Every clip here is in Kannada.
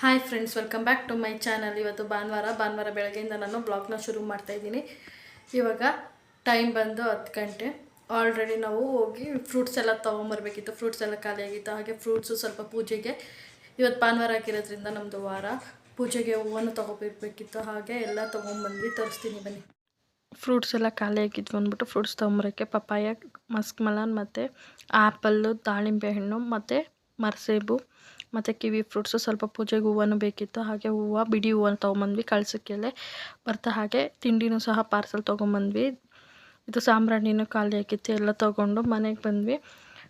Hi friends, welcome back to my channel. ಇವತ್ತು ಭಾನುವಾರ ಬೆಳಗ್ಗೆಯಿಂದ ನಾನು ಬ್ಲಾಗ್ನ ಶುರು ಮಾಡ್ತಾಯಿದ್ದೀನಿ. ಇವಾಗ ಟೈಮ್ ಬಂದು 10 ಗಂಟೆ. ಆಲ್ರೆಡಿ ನಾವು ಹೋಗಿ ಫ್ರೂಟ್ಸ್ ಎಲ್ಲ ತೊಗೊಂಬರ್ಬೇಕಿತ್ತು. ಫ್ರೂಟ್ಸ್ ಎಲ್ಲ ಖಾಲಿಯಾಗಿತ್ತು. ಹಾಗೆ ಫ್ರೂಟ್ಸು ಸ್ವಲ್ಪ ಪೂಜೆಗೆ, ಇವತ್ತು ಭಾನುವಾರ ಆಗಿರೋದ್ರಿಂದ ನಮ್ಮದು ವಾರ ಪೂಜೆಗೆ ಹೂವನ್ನು ತೊಗೊಬೇಕಿತ್ತು. ಹಾಗೆ ಎಲ್ಲ ತೊಗೊಂಬಂದು ತರಿಸ್ತೀನಿ ಬನ್ನಿ. ಫ್ರೂಟ್ಸ್ ಎಲ್ಲ ಖಾಲಿಯಾಗಿದ್ವು ಅಂದ್ಬಿಟ್ಟು ಫ್ರೂಟ್ಸ್ ತೊಗೊಂಬರೋಕ್ಕೆ ಪಪ್ಪಾಯ, ಮಸ್ಕ್ ಮೆಲನ್ ಮತ್ತು ಆ್ಯಪಲ್ಲು, ದಾಳಿಂಬೆ ಹಣ್ಣು ಮತ್ತು ಮರ್ಸೇಬು ಮತ್ತು ಕಿವಿ ಫ್ರೂಟ್ಸು, ಸ್ವಲ್ಪ ಪೂಜೆಗೆ ಹೂವನ್ನು ಬೇಕಿತ್ತು. ಹಾಗೆ ಬಿಡಿ ಹೂವನ್ನು ತೊಗೊಂಬಂದ್ವಿ. ಕಳ್ಸೋಕ್ಕೆಲ್ಲೇ ಬರ್ತಾ ಹಾಗೆ ತಿಂಡಿನೂ ಸಹ ಪಾರ್ಸಲ್ ತೊಗೊಂಬಂದ್ವಿ. ಇದು ಸಾಂಬ್ರಾಣಿನೂ ಖಾಲಿ ಆಗಿತ್ತು. ಎಲ್ಲ ತೊಗೊಂಡು ಮನೆಗೆ ಬಂದ್ವಿ.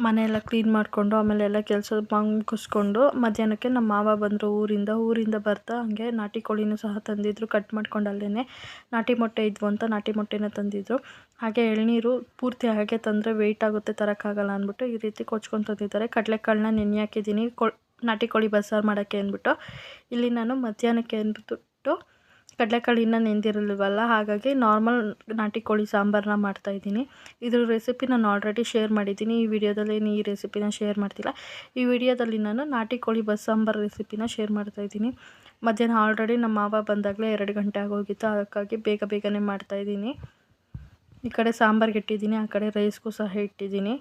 ಮನೆಯೆಲ್ಲ ಕ್ಲೀನ್ ಮಾಡಿಕೊಂಡು ಆಮೇಲೆ ಎಲ್ಲ ಕೆಲಸ ಮುಗಿಸ್ಕೊಂಡು ಮಧ್ಯಾಹ್ನಕ್ಕೆ ನಮ್ಮ ಮಾವ ಬಂದರು ಊರಿಂದ ಬರ್ತಾ ಹಾಗೆ ನಾಟಿ ಕೋಳಿನೂ ಸಹ ತಂದಿದ್ರು. ಕಟ್ ಮಾಡ್ಕೊಂಡು ಅಲ್ಲೇ ನಾಟಿ ಮೊಟ್ಟೆ ಇದ್ವು ಅಂತ ನಾಟಿ ಮೊಟ್ಟೆನ ತಂದಿದ್ರು. ಹಾಗೆ ಎಳ್ನೀರು ಪೂರ್ತಿ ಹಾಗೆ ತಂದರೆ ವೆಯ್ಟ್ ಆಗುತ್ತೆ, ತರೋಕ್ಕಾಗಲ್ಲ ಅಂದ್ಬಿಟ್ಟು ಈ ರೀತಿ ಕೊಚ್ಕೊಂಡು ತಂದಿದ್ದಾರೆ. ಕಡಲೆಕಾಳನ್ನ ನೆನೆ ಹಾಕಿದ್ದೀನಿ ನಾಟಿ ಕೋಳಿ ಬಸ್ಸಾರು ಮಾಡೋಕ್ಕೆ ಅಂದ್ಬಿಟ್ಟು. ಇಲ್ಲಿ ನಾನು ಮಧ್ಯಾಹ್ನಕ್ಕೆ ಅಂದ್ಬಿಟ್ಟು ಕಡಲೆಕಾಳು ಇನ್ನೂ ನೆಂದಿರಲ್ವಲ್ಲ, ಹಾಗಾಗಿ ನಾರ್ಮಲ್ ನಾಟಿ ಕೋಳಿ ಸಾಂಬಾರನ್ನ ಮಾಡ್ತಾಯಿದ್ದೀನಿ. ಇದ್ರ ರೆಸಿಪಿ ನಾನು ಆಲ್ರೆಡಿ ಶೇರ್ ಮಾಡಿದ್ದೀನಿ. ಈ ವಿಡಿಯೋದಲ್ಲಿ ಈ ರೆಸಿಪಿನ ಶೇರ್ ಮಾಡ್ತಿಲ್ಲ. ಈ ವಿಡಿಯೋದಲ್ಲಿ ನಾನು ನಾಟಿ ಕೋಳಿ ಬಸ್ಸಾಂಬಾರು ರೆಸಿಪಿನ ಶೇರ್ ಮಾಡ್ತಾಯಿದ್ದೀನಿ. ಮಧ್ಯಾಹ್ನ ಆಲ್ರೆಡಿ ನಮ್ಮ ಮಾವ ಬಂದಾಗಲೇ 2 ಗಂಟೆ ಆಗೋಗಿತ್ತು. ಅದಕ್ಕಾಗಿ ಬೇಗನೆ ಮಾಡ್ತಾಯಿದ್ದೀನಿ. ಈ ಕಡೆ ಸಾಂಬಾರಿಗೆ ಇಟ್ಟಿದ್ದೀನಿ, ಆ ಕಡೆ ರೈಸ್ಗೂ ಸಹ ಇಟ್ಟಿದ್ದೀನಿ.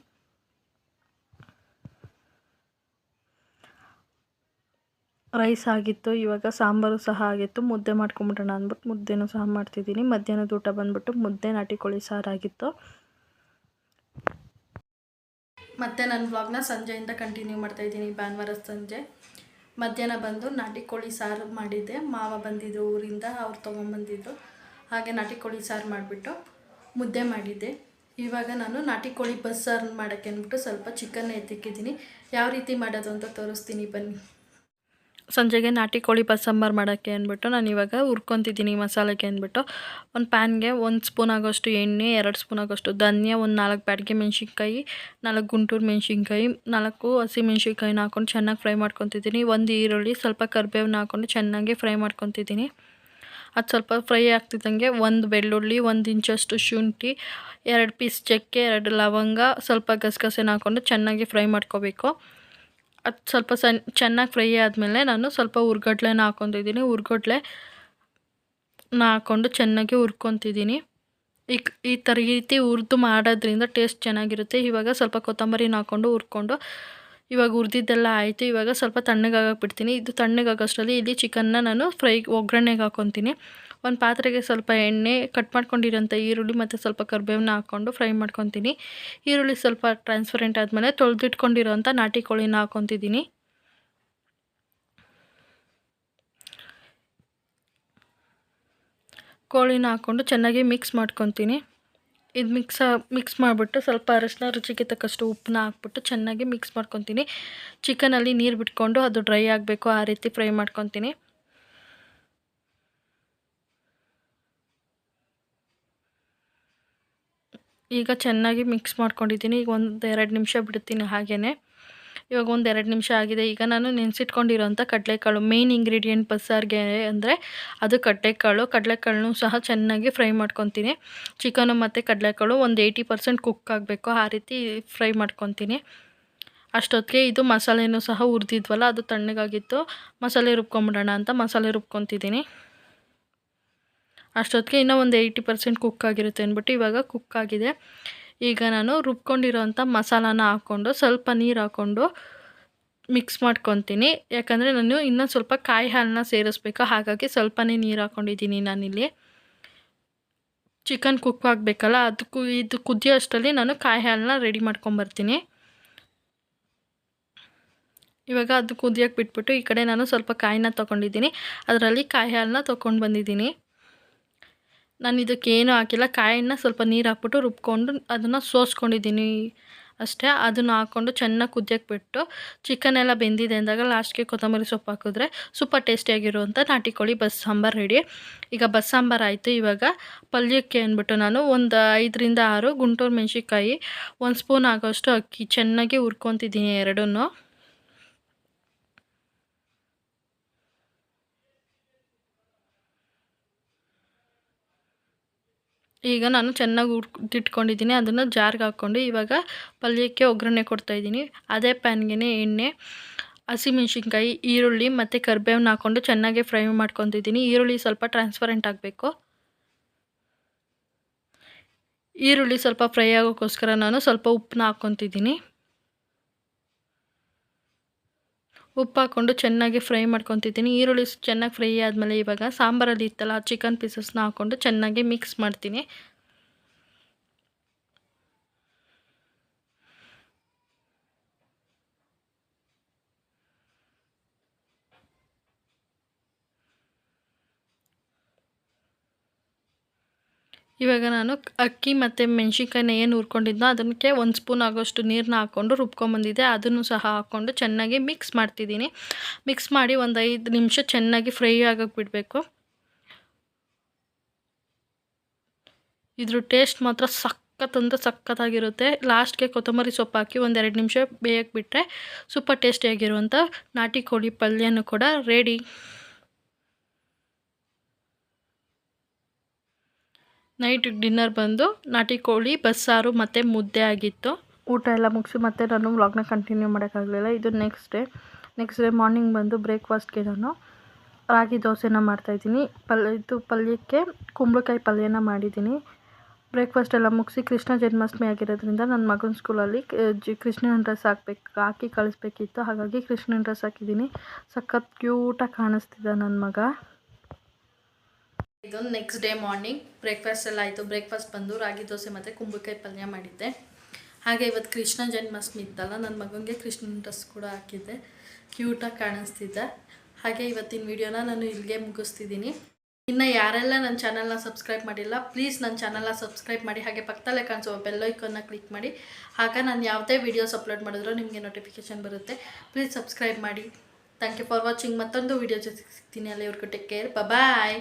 ರೈಸ್ ಆಗಿತ್ತು, ಇವಾಗ ಸಾಂಬಾರು ಸಹ ಆಗಿತ್ತು. ಮುದ್ದೆ ಮಾಡ್ಕೊಂಬಿಡೋಣ ಅಂದ್ಬಿಟ್ಟು ಮುದ್ದೆನೂ ಸಹ ಮಾಡ್ತಿದ್ದೀನಿ. ಮಧ್ಯಾಹ್ನದ ಊಟ ಬಂದ್ಬಿಟ್ಟು ಮುದ್ದೆ ನಾಟಿ ಕೋಳಿ ಸಾರಾಗಿತ್ತು. ಮತ್ತು ನನ್ನ ವ್ಲಾಗ್ನ ಸಂಜೆಯಿಂದ ಕಂಟಿನ್ಯೂ ಮಾಡ್ತಾಯಿದ್ದೀನಿ. ಭಾನುವಾರದ ಸಂಜೆ ಮಧ್ಯಾಹ್ನ ಬಂದು ನಾಟಿ ಕೋಳಿ ಸಾರು ಮಾಡಿದ್ದೆ. ಮಾವ ಬಂದಿದ್ರು ಊರಿಂದ, ಅವ್ರು ತೊಗೊಂಬಂದಿದ್ರು. ಹಾಗೆ ನಾಟಿ ಕೋಳಿ ಸಾರು ಮಾಡಿಬಿಟ್ಟು ಮುದ್ದೆ ಮಾಡಿದ್ದೆ. ಇವಾಗ ನಾನು ನಾಟಿ ಕೋಳಿ ಬಸ್ಸಾರು ಮಾಡೋಕ್ಕೆ ಅಂದ್ಬಿಟ್ಟು ಸ್ವಲ್ಪ ಚಿಕನ್ನ ಎತ್ತಿಕ್ಕಿದ್ದೀನಿ. ಯಾವ ರೀತಿ ಮಾಡೋದು ಅಂತ ತೋರಿಸ್ತೀನಿ ಬನ್ನಿ. ಸಂಜೆಗೆ ನಾಟಿ ಕೋಳಿ ಬಸ್ಸಾಂಬಾರು ಮಾಡೋಕ್ಕೆ ಅಂದ್ಬಿಟ್ಟು ನಾನು ಇವಾಗ ಹುರ್ಕೊತಿದ್ದೀನಿ ಮಸಾಲೆಗೆ ಅಂದ್ಬಿಟ್ಟು. ಒಂದು ಪ್ಯಾನ್ಗೆ 1 ಸ್ಪೂನ್ ಆಗೋಷ್ಟು ಎಣ್ಣೆ, 2 ಸ್ಪೂನ್ ಆಗೋಷ್ಟು ಧನಿಯಾ, ಒಂದು 4 ಬ್ಯಾಡಗಿ ಮೆಣಸಿನ್ಕಾಯಿ, 4 ಗುಂಟೂರು ಮೆಣಸಿನ್ಕಾಯಿ, 4 ಹಸಿಮೆಣ್ಸಿನ್ಕಾಯಿನ ಹಾಕ್ಕೊಂಡು ಚೆನ್ನಾಗಿ ಫ್ರೈ ಮಾಡ್ಕೊತಿದ್ದೀನಿ. 1 ಈರುಳ್ಳಿ, ಸ್ವಲ್ಪ ಕರಿಬೇವನ್ನ ಹಾಕ್ಕೊಂಡು ಚೆನ್ನಾಗಿ ಫ್ರೈ ಮಾಡ್ಕೊತಿದ್ದೀನಿ. ಅದು ಸ್ವಲ್ಪ ಫ್ರೈ ಆಗ್ತಿದ್ದಂಗೆ 1 ಬೆಳ್ಳುಳ್ಳಿ, 1 ಇಂಚಷ್ಟು ಶುಂಠಿ, 2 ಪೀಸ್ ಚಕ್ಕೆ, 2 ಲವಂಗ, ಸ್ವಲ್ಪ ಗಸಗಸೆನ ಹಾಕ್ಕೊಂಡು ಚೆನ್ನಾಗಿ ಫ್ರೈ ಮಾಡ್ಕೋಬೇಕು. ಅದು ಸ್ವಲ್ಪ ಚೆನ್ನಾಗಿ ಫ್ರೈ ಆದಮೇಲೆ ನಾನು ಸ್ವಲ್ಪ ಹುರ್ಗಡ್ಲೆನ ಹಾಕ್ಕೊತಿದ್ದೀನಿ. ಹುರ್ಗಡ್ಲೆನ ಹಾಕ್ಕೊಂಡು ಚೆನ್ನಾಗಿ ಹುರ್ಕೊತಿದ್ದೀನಿ. ಈ ರೀತಿ ಹುರಿದು ಮಾಡೋದ್ರಿಂದ ಟೇಸ್ಟ್ ಚೆನ್ನಾಗಿರುತ್ತೆ. ಇವಾಗ ಸ್ವಲ್ಪ ಕೊತ್ತಂಬರಿನ ಹಾಕ್ಕೊಂಡು ಹುರ್ಕೊಂಡು ಇವಾಗ ಹುರಿದಿದ್ದೆಲ್ಲ ಆಯಿತು. ಇವಾಗ ಸ್ವಲ್ಪ ತಣ್ಣಗಾಗಕ್ಕೆ ಬಿಡ್ತೀನಿ. ಇದು ತಣ್ಣಗಾಗೋಷ್ಟರಲ್ಲಿ ಇಲ್ಲಿ ಚಿಕನ್ನ ನಾನು ಒಗ್ಗರಣೆಗೆ ಹಾಕ್ಕೊತೀನಿ. ಒಂದು ಪಾತ್ರೆಗೆ ಸ್ವಲ್ಪ ಎಣ್ಣೆ, ಕಟ್ ಮಾಡ್ಕೊಂಡಿರೋಂಥ ಈರುಳ್ಳಿ ಮತ್ತು ಸ್ವಲ್ಪ ಕರಿಬೇವನ್ನ ಹಾಕ್ಕೊಂಡು ಫ್ರೈ ಮಾಡ್ಕೊತೀನಿ. ಈರುಳ್ಳಿ ಸ್ವಲ್ಪ ಟ್ರಾನ್ಸ್ಪರೆಂಟ್ ಆದಮೇಲೆ ತೊಳೆದಿಟ್ಕೊಂಡಿರೋಂಥ ನಾಟಿ ಕೋಳಿನ ಹಾಕ್ಕೊತಿದ್ದೀನಿ. ಕೋಳಿನ ಹಾಕ್ಕೊಂಡು ಚೆನ್ನಾಗಿ ಮಿಕ್ಸ್ ಮಾಡ್ಕೊತೀನಿ. ಇದು ಮಿಕ್ಸ್ ಮಾಡಿಬಿಟ್ಟು ಸ್ವಲ್ಪ ಅರಶಿನ, ರುಚಿಗೆ ತಕ್ಕಷ್ಟು ಉಪ್ಪನ್ನ ಹಾಕ್ಬಿಟ್ಟು ಚೆನ್ನಾಗಿ ಮಿಕ್ಸ್ ಮಾಡ್ಕೊತೀನಿ. ಚಿಕನಲ್ಲಿ ನೀರು ಬಿಟ್ಕೊಂಡು ಅದು ಡ್ರೈ ಆಗಬೇಕು, ಆ ರೀತಿ ಫ್ರೈ ಮಾಡ್ಕೊತೀನಿ. ಈಗ ಚೆನ್ನಾಗಿ ಮಿಕ್ಸ್ ಮಾಡ್ಕೊಂಡಿದ್ದೀನಿ. ಈಗ 1-2 ನಿಮಿಷ ಬಿಡ್ತೀನಿ ಹಾಗೆಯೇ. ಇವಾಗ 1-2 ನಿಮಿಷ ಆಗಿದೆ. ಈಗ ನಾನು ನೆನೆಸಿಟ್ಕೊಂಡಿರೋಂಥ ಕಡಲೆಕಾಳು, ಮೇನ್ ಇಂಗ್ರೀಡಿಯೆಂಟ್ ಬಸ್ಸಾರಿಗೆ ಅಂದರೆ ಅದು ಕಡಲೆಕಾಳನ್ನೂ ಸಹ ಚೆನ್ನಾಗಿ ಫ್ರೈ ಮಾಡ್ಕೊತೀನಿ. ಚಿಕನು ಮತ್ತು ಕಡಲೆಕಾಳು ಒಂದು 80% ಕುಕ್ ಆಗಬೇಕು, ಆ ರೀತಿ ಫ್ರೈ ಮಾಡ್ಕೊತೀನಿ. ಅಷ್ಟೊತ್ತಿಗೆ ಇದು ಮಸಾಲೆನೂ ಸಹ ಹುರಿದಿದ್ವಲ್ಲ, ಅದು ತಣ್ಣಗಾಗಿತ್ತು. ಮಸಾಲೆ ರುಬ್ಕೊಂಬಿಡೋಣ ಅಂತ ಮಸಾಲೆ ರುಬ್ಕೊತಿದ್ದೀನಿ. ಅಷ್ಟೊತ್ತಿಗೆ ಇನ್ನೂ ಒಂದು 80% ಕುಕ್ ಆಗಿರುತ್ತೆ ಅಂದ್ಬಿಟ್ಟು ಇವಾಗ ಕುಕ್ ಆಗಿದೆ. ಈಗ ನಾನು ರುಬ್ಕೊಂಡಿರೋಂಥ ಮಸಾಲಾನ ಹಾಕ್ಕೊಂಡು ಸ್ವಲ್ಪ ನೀರು ಹಾಕ್ಕೊಂಡು ಮಿಕ್ಸ್ ಮಾಡ್ಕೊತೀನಿ. ಯಾಕಂದರೆ ನಾನು ಇನ್ನೂ ಸ್ವಲ್ಪ ಕಾಯಿ ಹಾಲನ್ನ ಸೇರಿಸ್ಬೇಕು, ಹಾಗಾಗಿ ಸ್ವಲ್ಪನೇ ನೀರು ಹಾಕ್ಕೊಂಡಿದ್ದೀನಿ ನಾನಿಲ್ಲಿ. ಚಿಕನ್ ಕುಕ್ ಆಗಬೇಕಲ್ಲ, ಇದು ಕುದಿಯೋ ಅಷ್ಟರಲ್ಲಿ ನಾನು ಕಾಯಿ ಹಾಲನ್ನ ರೆಡಿ ಮಾಡ್ಕೊಂಬರ್ತೀನಿ. ಇವಾಗ ಅದು ಕುದಿಯೋಕ್ಕೆ ಬಿಟ್ಬಿಟ್ಟು ಈ ಕಡೆ ನಾನು ಸ್ವಲ್ಪ ಕಾಯಿನ ತೊಗೊಂಡಿದ್ದೀನಿ. ಅದರಲ್ಲಿ ಕಾಯಿ ಹಾಲನ್ನ ತೊಗೊಂಡು ಬಂದಿದ್ದೀನಿ. ನಾನು ಇದಕ್ಕೇನು ಹಾಕಿಲ್ಲ, ಕಾಯಿನ ಸ್ವಲ್ಪ ನೀರು ಹಾಕ್ಬಿಟ್ಟು ರುಬ್ಕೊಂಡು ಅದನ್ನು ಸೋಸ್ಕೊಂಡಿದ್ದೀನಿ ಅಷ್ಟೇ. ಅದನ್ನು ಹಾಕ್ಕೊಂಡು ಚೆನ್ನಾಗಿ ಕುದಿಯೋಕ್ಕೆ ಬಿಟ್ಟು ಚಿಕನ್ ಎಲ್ಲ ಬೆಂದಿದೆ ಅಂದಾಗ ಲಾಸ್ಟ್ಗೆ ಕೊತ್ತಂಬರಿ ಸೊಪ್ಪು ಹಾಕಿದ್ರೆ ಸೂಪರ್ ಟೇಸ್ಟಿಯಾಗಿರುವಂಥ ನಾಟಿ ಕೋಳಿ ಬಸ್ಸಾಂಬಾರು ರೆಡಿ. ಈಗ ಬಸ್ಸಾಂಬಾರು ಆಯಿತು. ಇವಾಗ ಪಲ್ಯಕ್ಕೆ ಅಂದ್ಬಿಟ್ಟು ನಾನು ಒಂದು 5-6 ಗುಂಟೂರು ಮೆಣಸಿನ್ಕಾಯಿ, 1 ಸ್ಪೂನ್ ಆಗೋಷ್ಟು ಅಕ್ಕಿ ಚೆನ್ನಾಗಿ ಹುರ್ಕೊತಿದ್ದೀನಿ ಎರಡನ್ನೂ. ಈಗ ನಾನು ಚೆನ್ನಾಗಿ ಹುರಿದಿಟ್ಕೊಂಡಿದ್ದೀನಿ. ಅದನ್ನು ಜಾರ್ಗೆ ಹಾಕ್ಕೊಂಡು ಇವಾಗ ಪಲ್ಯಕ್ಕೆ ಒಗ್ಗರಣೆ ಕೊಡ್ತಾಯಿದ್ದೀನಿ. ಅದೇ ಪ್ಯಾನ್ಗೆ ಎಣ್ಣೆ, ಹಸಿಮೆಣ್ಸಿನ್ಕಾಯಿ, ಈರುಳ್ಳಿ ಮತ್ತು ಕರಿಬೇವನ್ನ ಹಾಕ್ಕೊಂಡು ಚೆನ್ನಾಗಿ ಫ್ರೈ ಮಾಡ್ಕೊತಿದ್ದೀನಿ. ಈರುಳ್ಳಿ ಸ್ವಲ್ಪ ಟ್ರಾನ್ಸ್ಪರೆಂಟ್ ಆಗಬೇಕು. ಈರುಳ್ಳಿ ಸ್ವಲ್ಪ ಫ್ರೈ ಆಗೋಕ್ಕೋಸ್ಕರ ನಾನು ಸ್ವಲ್ಪ ಉಪ್ಪನ್ನ ಹಾಕ್ಕೊತಿದ್ದೀನಿ. ಉಪ್ಪು ಹಾಕ್ಕೊಂಡು ಚೆನ್ನಾಗಿ ಫ್ರೈ ಮಾಡ್ಕೊತಿದ್ದೀನಿ. ಈರುಳ್ಳಿ ಚೆನ್ನಾಗಿ ಫ್ರೈ ಆದಮೇಲೆ ಇವಾಗ ಸಾಂಬಾರಲ್ಲಿ ಇತ್ತಲ್ಲ ಚಿಕನ್ ಪೀಸಸ್ನ ಹಾಕ್ಕೊಂಡು ಚೆನ್ನಾಗಿ ಮಿಕ್ಸ್ ಮಾಡ್ತೀನಿ. ಇವಾಗ ನಾನು ಅಕ್ಕಿ ಮತ್ತು ಮೆಣಸಿನ್ಕಾಯಿನ ಏನು ಹುರ್ಕೊಂಡಿದ್ನೋ ಅದಕ್ಕೆ 1 ಸ್ಪೂನ್ ಆಗೋಷ್ಟು ನೀರನ್ನ ಹಾಕ್ಕೊಂಡು ರುಬ್ಕೊಂಬಂದಿದ್ದೆ. ಅದನ್ನು ಸಹ ಹಾಕ್ಕೊಂಡು ಚೆನ್ನಾಗಿ ಮಿಕ್ಸ್ ಮಾಡ್ತಿದ್ದೀನಿ. ಮಿಕ್ಸ್ ಮಾಡಿ ಒಂದು 5 ನಿಮಿಷ ಚೆನ್ನಾಗಿ ಫ್ರೈ ಆಗೋಕ್ಕೆ ಬಿಡಬೇಕು. ಇದ್ರ ಟೇಸ್ಟ್ ಮಾತ್ರ ಸಖತ್ತಾಗಿರುತ್ತೆ. ಲಾಸ್ಟ್ಗೆ ಕೊತ್ತಂಬರಿ ಸೊಪ್ಪು ಹಾಕಿ ಒಂದು 2 ನಿಮಿಷ ಬೇಯಕ್ಕೆ ಬಿಟ್ಟರೆ ಸೂಪರ್ ಟೇಸ್ಟಿಯಾಗಿರುವಂಥ ನಾಟಿ ಕೋಳಿ ಪಲ್ಯನೂ ಕೂಡ ರೆಡಿ. ನೈಟ್ ಡಿನ್ನರ್ ಬಂದು ನಾಟಿ ಕೋಳಿ ಬಸ್ಸಾರು ಮತ್ತು ಮುದ್ದೆ ಆಗಿತ್ತು. ಊಟ ಎಲ್ಲ ಮುಗಿಸಿ ಮತ್ತೆ ನಾನು ವ್ಲಾಗ್ನ ಕಂಟಿನ್ಯೂ ಮಾಡೋಕ್ಕಾಗಲಿಲ್ಲ. ಇದು ನೆಕ್ಸ್ಟ್ ಡೇ ಮಾರ್ನಿಂಗ್ ಬಂದು ಬ್ರೇಕ್ಫಾಸ್ಟ್ಗೆ ನಾನು ರಾಗಿ ದೋಸೆನ ಮಾಡ್ತಾಯಿದ್ದೀನಿ. ಪಲ್ಯಕ್ಕೆ ಕುಂಬಳಕಾಯಿ ಪಲ್ಯನ ಮಾಡಿದ್ದೀನಿ. ಬ್ರೇಕ್ಫಾಸ್ಟ್ ಎಲ್ಲ ಮುಗಿಸಿ ಕೃಷ್ಣ ಜನ್ಮಾಷ್ಟಮಿ ಆಗಿರೋದ್ರಿಂದ ನನ್ನ ಮಗನ ಸ್ಕೂಲಲ್ಲಿ ಕೃಷ್ಣನ ಡ್ರೆಸ್ ಹಾಕಿ ಕಳಿಸ್ಬೇಕಿತ್ತು. ಹಾಗಾಗಿ ಕೃಷ್ಣನ ಡ್ರೆಸ್ ಹಾಕಿದ್ದೀನಿ. ಸಖತ್ ಕ್ಯೂಟಾಗಿ ಕಾಣಿಸ್ತಿದ್ದ ನನ್ನ ಮಗ. ಇದು ನೆಕ್ಸ್ಟ್ ಡೇ ಮಾರ್ನಿಂಗ್ ಬ್ರೇಕ್ಫಾಸ್ಟ್ ಎಲ್ಲ ಆಯಿತು. ಬ್ರೇಕ್ಫಾಸ್ಟ್ ಬಂದು ರಾಗಿ ದೋಸೆ ಮತ್ತು ಕುಂಬಳಕಾಯಿ ಪಲ್ಯ ಮಾಡಿದ್ದೆ. ಹಾಗೆ ಇವತ್ತು ಕೃಷ್ಣ ಜನ್ಮಾಷ್ಟಮಿ ಇತ್ತಲ್ಲ, ನನ್ನ ಮಗನಿಗೆ ಕೃಷ್ಣನ ಡ್ರೆಸ್ ಕೂಡ ಹಾಕಿದ್ದೆ. ಕ್ಯೂಟಾಗಿ ಕಾಣಿಸ್ತಿದ್ದೆ. ಹಾಗೆ ಇವತ್ತಿನ ವಿಡಿಯೋನ ನಾನು ಇಲ್ಲಿಗೆ ಮುಗಿಸ್ತಿದ್ದೀನಿ. ಇನ್ನು ಯಾರೆಲ್ಲ ನನ್ನ ಚಾನಲ್ನ ಸಬ್ಸ್ಕ್ರೈಬ್ ಮಾಡಿಲ್ಲ ಪ್ಲೀಸ್ ನನ್ನ ಚಾನಲ್ನ ಸಬ್ಸ್ಕ್ರೈಬ್ ಮಾಡಿ. ಹಾಗೆ ಪಕ್ಕದಲ್ಲೇ ಕಾಣಿಸೋ ಬೆಲ್ ಐಕಾನ್ನ ಕ್ಲಿಕ್ ಮಾಡಿ. ಆಗ ನಾನು ಯಾವುದೇ ವೀಡಿಯೋಸ್ ಅಪ್ಲೋಡ್ ಮಾಡಿದ್ರೂ ನಿಮಗೆ ನೋಟಿಫಿಕೇಷನ್ ಬರುತ್ತೆ. ಪ್ಲೀಸ್ ಸಬ್ಸ್ಕ್ರೈಬ್ ಮಾಡಿ. Thank you for watching. ಮತ್ತೊಂದು ವೀಡಿಯೋ ಜೊತೆ ಸಿಗ್ತೀನಿ. ಅಲ್ಲಿವರೆಗೂ ಟೇಕ್ ಕೇರ್. ಬಾಯ್.